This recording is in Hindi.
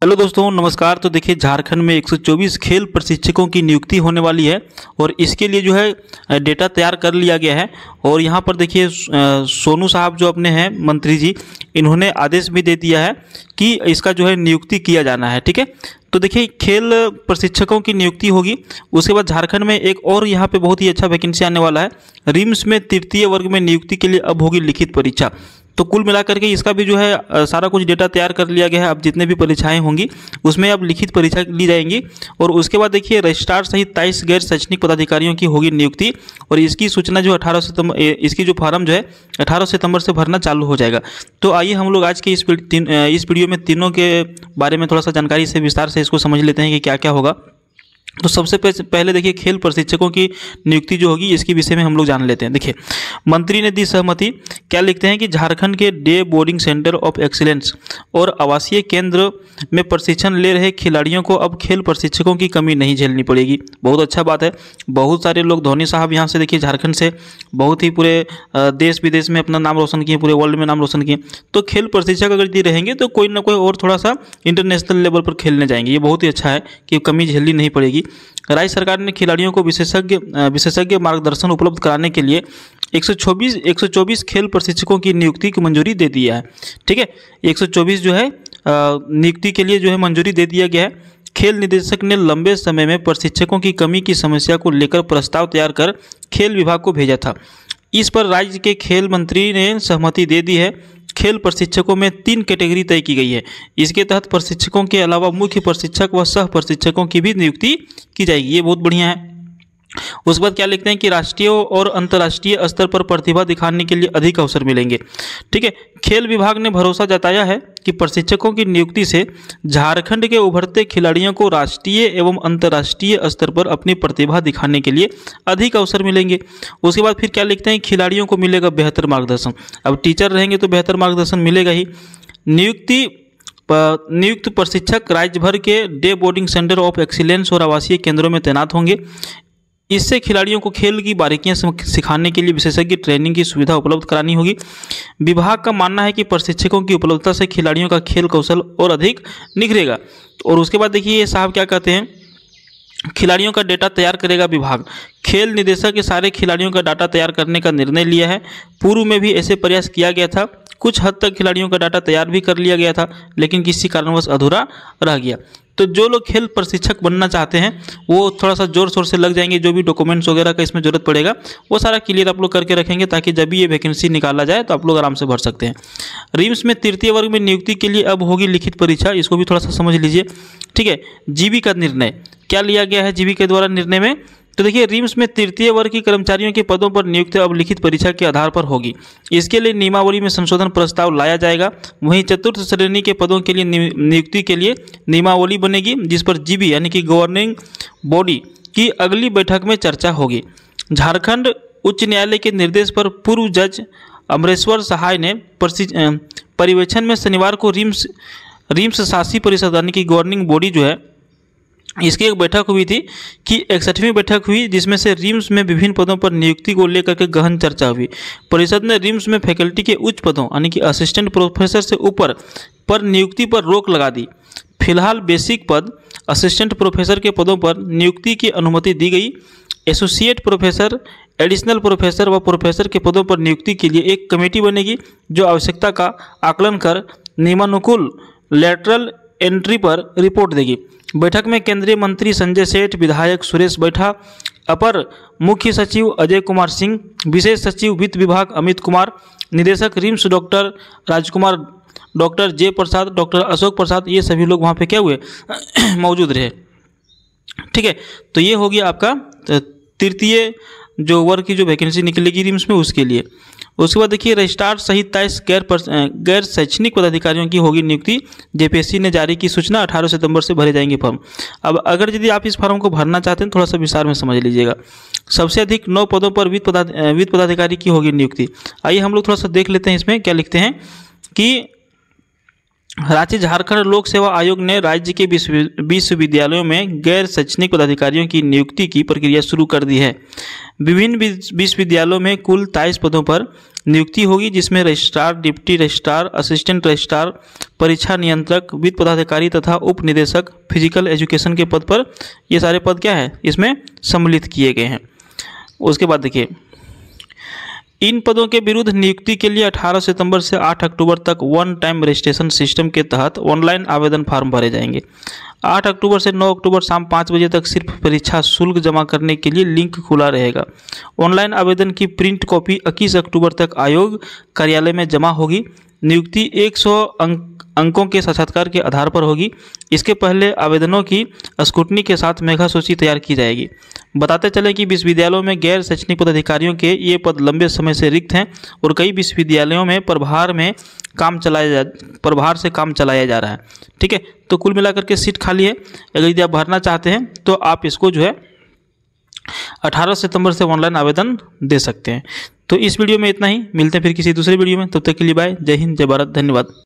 हेलो दोस्तों, नमस्कार। तो देखिए, झारखंड में 124 खेल प्रशिक्षकों की नियुक्ति होने वाली है और इसके लिए जो है डेटा तैयार कर लिया गया है। और यहाँ पर देखिए सोनू साहब जो अपने हैं मंत्री जी, इन्होंने आदेश भी दे दिया है कि इसका जो है नियुक्ति किया जाना है। ठीक है, तो देखिए खेल प्रशिक्षकों की नियुक्ति होगी। उसके बाद झारखंड में एक और यहाँ पे बहुत ही अच्छा वैकेंसी आने वाला है। रिम्स में तृतीय वर्ग में नियुक्ति के लिए अब होगी लिखित परीक्षा। तो कुल मिलाकर के इसका भी जो है सारा कुछ डेटा तैयार कर लिया गया है। अब जितने भी परीक्षाएं होंगी उसमें अब लिखित परीक्षा ली जाएंगी। और उसके बाद देखिए रजिस्ट्रार सहित 23 गैर शैक्षणिक पदाधिकारियों की होगी नियुक्ति। और इसकी सूचना जो 18 सितंबर, इसकी जो फॉर्म जो है 18 सितंबर से भरना चालू हो जाएगा। तो आइए हम लोग आज के इस वीडियो में तीनों के बारे में थोड़ा सा जानकारी से विस्तार से इसको समझ लेते हैं कि क्या क्या होगा। तो सबसे पहले देखिए खेल प्रशिक्षकों की नियुक्ति जो होगी इसके विषय में हम लोग जान लेते हैं। देखिए मंत्री ने दी सहमति। क्या लिखते हैं कि झारखंड के day boarding centre of excellence और आवासीय केंद्र में प्रशिक्षण ले रहे खिलाड़ियों को अब खेल प्रशिक्षकों की कमी नहीं झेलनी पड़ेगी। बहुत अच्छा बात है। बहुत सारे लोग, धोनी साहब यहाँ से देखिए झारखंड से बहुत ही पूरे देश विदेश में अपना नाम रोशन किए, पूरे वर्ल्ड में नाम रोशन किए। तो खेल प्रशिक्षक अगर यदि रहेंगे तो कोई ना कोई और थोड़ा सा इंटरनेशनल लेवल पर खेलने जाएंगे। ये बहुत ही अच्छा है कि कमी झेलनी नहीं पड़ेगी। राज्य सरकार ने खिलाड़ियों को विशेषज्ञ मार्गदर्शन उपलब्ध कराने के लिए 124 खेल प्रशिक्षकों की नियुक्ति की मंजूरी दे दिया है। ठीक है, 124 जो है नियुक्ति के लिए जो है मंजूरी दे दिया गया है। खेल निदेशक ने लंबे समय में प्रशिक्षकों की कमी की समस्या को लेकर प्रस्ताव तैयार कर खेल विभाग को भेजा था। इस पर राज्य के खेल मंत्री ने सहमति दे दी है। खेल प्रशिक्षकों में 3 कैटेगरी तय की गई है। इसके तहत प्रशिक्षकों के अलावा मुख्य प्रशिक्षक व सह प्रशिक्षकों की भी नियुक्ति की जाएगी। ये बहुत बढ़िया है। उसके बाद क्या लिखते हैं कि राष्ट्रीय और अंतर्राष्ट्रीय स्तर पर प्रतिभा दिखाने के लिए अधिक अवसर मिलेंगे। ठीक है, खेल विभाग ने भरोसा जताया है कि प्रशिक्षकों की नियुक्ति से झारखंड के उभरते खिलाड़ियों को राष्ट्रीय एवं अंतर्राष्ट्रीय स्तर पर अपनी प्रतिभा दिखाने के लिए अधिक अवसर मिलेंगे। उसके बाद फिर क्या लिखते हैं, खिलाड़ियों को मिलेगा बेहतर मार्गदर्शन। अब टीचर रहेंगे तो बेहतर मार्गदर्शन मिलेगा ही। नियुक्त प्रशिक्षक राज्य भर के day boarding centre of excellence और आवासीय केंद्रों में तैनात होंगे। इससे खिलाड़ियों को खेल की बारीकियां सिखाने के लिए विशेषज्ञ ट्रेनिंग की सुविधा उपलब्ध करानी होगी। विभाग का मानना है कि प्रशिक्षकों की उपलब्धता से खिलाड़ियों का खेल कौशल और अधिक निखरेगा। और उसके बाद देखिए ये साहब क्या कहते हैं, खिलाड़ियों का डेटा तैयार करेगा विभाग। खेल निदेशक के सारे खिलाड़ियों का डाटा तैयार करने का निर्णय लिया है। पूर्व में भी ऐसे प्रयास किया गया था। कुछ हद तक खिलाड़ियों का डाटा तैयार भी कर लिया गया था, लेकिन किसी कारणवश अधूरा रह गया। तो जो लोग खेल प्रशिक्षक बनना चाहते हैं वो थोड़ा सा जोर शोर से लग जाएंगे। जो भी डॉक्यूमेंट्स वगैरह का इसमें जरूरत पड़ेगा वो सारा क्लियर आप लोग करके रखेंगे, ताकि जब भी ये वैकेंसी निकाला जाए तो आप लोग आराम से भर सकते हैं। रिम्स में तृतीय वर्ग में नियुक्ति के लिए अब होगी लिखित परीक्षा। इसको भी थोड़ा सा समझ लीजिए। ठीक है, जीबी का निर्णय क्या लिया गया है जीबी के द्वारा निर्णय में। तो देखिए रिम्स में तृतीय वर्ग की कर्मचारियों के पदों पर नियुक्ति अब लिखित परीक्षा के आधार पर होगी। इसके लिए नियमावली में संशोधन प्रस्ताव लाया जाएगा। वहीं चतुर्थ श्रेणी के पदों के लिए नियुक्ति के लिए नियमावली बनेगी, जिस पर जीबी यानी कि गवर्निंग बॉडी की अगली बैठक में चर्चा होगी। झारखंड उच्च न्यायालय के निर्देश पर पूर्व जज अमरेश्वर सहाय ने पर्यवेक्षण में शनिवार को रिम्स शासी परिषद यानी कि गवर्निंग बॉडी जो है इसकी एक बैठक हुई थी कि 61वीं बैठक हुई, जिसमें से रिम्स में विभिन्न पदों पर नियुक्ति को लेकर के गहन चर्चा हुई। परिषद ने रिम्स में फैकल्टी के उच्च पदों यानी कि असिस्टेंट प्रोफेसर से ऊपर पर नियुक्ति पर रोक लगा दी। फिलहाल बेसिक पद, असिस्टेंट प्रोफेसर के पदों पर नियुक्ति की अनुमति दी गई। एसोसिएट प्रोफेसर, एडिशनल प्रोफेसर व प्रोफेसर के पदों पर नियुक्ति के लिए एक कमेटी बनेगी जो आवश्यकता का आकलन कर नियमानुकूल लेटरल एंट्री पर रिपोर्ट देगी। बैठक में केंद्रीय मंत्री संजय सेठ, विधायक सुरेश बैठा, अपर मुख्य सचिव अजय कुमार सिंह, विशेष सचिव वित्त विभाग अमित कुमार, निदेशक रिम्स डॉक्टर राजकुमार, डॉक्टर जय प्रसाद, डॉक्टर अशोक प्रसाद, ये सभी लोग वहाँ पे क्या हुए मौजूद रहे। ठीक है, तो ये हो गया आपका तृतीय जो वर्ग की जो वैकेंसी निकलेगी रिम्स में उसके लिए। उसके बाद देखिए रजिस्ट्रार सहित 23 गैर शैक्षणिक पदाधिकारियों की होगी नियुक्ति। जेपीएससी ने जारी की सूचना, 18 सितंबर से भरे जाएंगे फॉर्म। अब अगर यदि आप इस फॉर्म को भरना चाहते हैं थोड़ा सा विस्तार में समझ लीजिएगा। सबसे अधिक 9 पदों पर वित्त पदाधिकारी की होगी नियुक्ति। आइए हम लोग थोड़ा सा देख लेते हैं इसमें क्या लिखते हैं कि रांची झारखंड लोक सेवा आयोग ने राज्य के विश्वविद्यालयों में गैर शैक्षणिक पदाधिकारियों की नियुक्ति की प्रक्रिया शुरू कर दी है। विभिन्न विश्वविद्यालयों में कुल 23 पदों पर नियुक्ति होगी, जिसमें registrar, deputy registrar, assistant registrar, परीक्षा नियंत्रक, वित्त पदाधिकारी तथा उप निदेशक फिजिकल एजुकेशन के पद पर ये सारे पद क्या है इसमें सम्मिलित किए गए हैं। उसके बाद देखिए, इन पदों के विरुद्ध नियुक्ति के लिए 18 सितंबर से 8 अक्टूबर तक वन टाइम रजिस्ट्रेशन सिस्टम के तहत ऑनलाइन आवेदन फॉर्म भरे जाएंगे। 8 अक्टूबर से 9 अक्टूबर शाम 5 बजे तक सिर्फ परीक्षा शुल्क जमा करने के लिए लिंक खुला रहेगा। ऑनलाइन आवेदन की प्रिंट कॉपी 21 अक्टूबर तक आयोग कार्यालय में जमा होगी। नियुक्ति 100 अंकों के साक्षात्कार के आधार पर होगी। इसके पहले आवेदनों की स्क्रूटनी के साथ मेधा सूची तैयार की जाएगी। बताते चलें कि विश्वविद्यालयों में गैर शैक्षणिक पदाधिकारियों के ये पद लंबे समय से रिक्त हैं और कई विश्वविद्यालयों में प्रभार से काम चलाया जा रहा है। ठीक है, तो कुल मिलाकर के सीट खाली है। अगर यदि आप भरना चाहते हैं तो आप इसको जो है 18 सितंबर से ऑनलाइन आवेदन दे सकते हैं। तो इस वीडियो में इतना ही, मिलते हैं फिर किसी दूसरे वीडियो में। तब तक के लिए बाय, जय हिंद, जय भारत, धन्यवाद।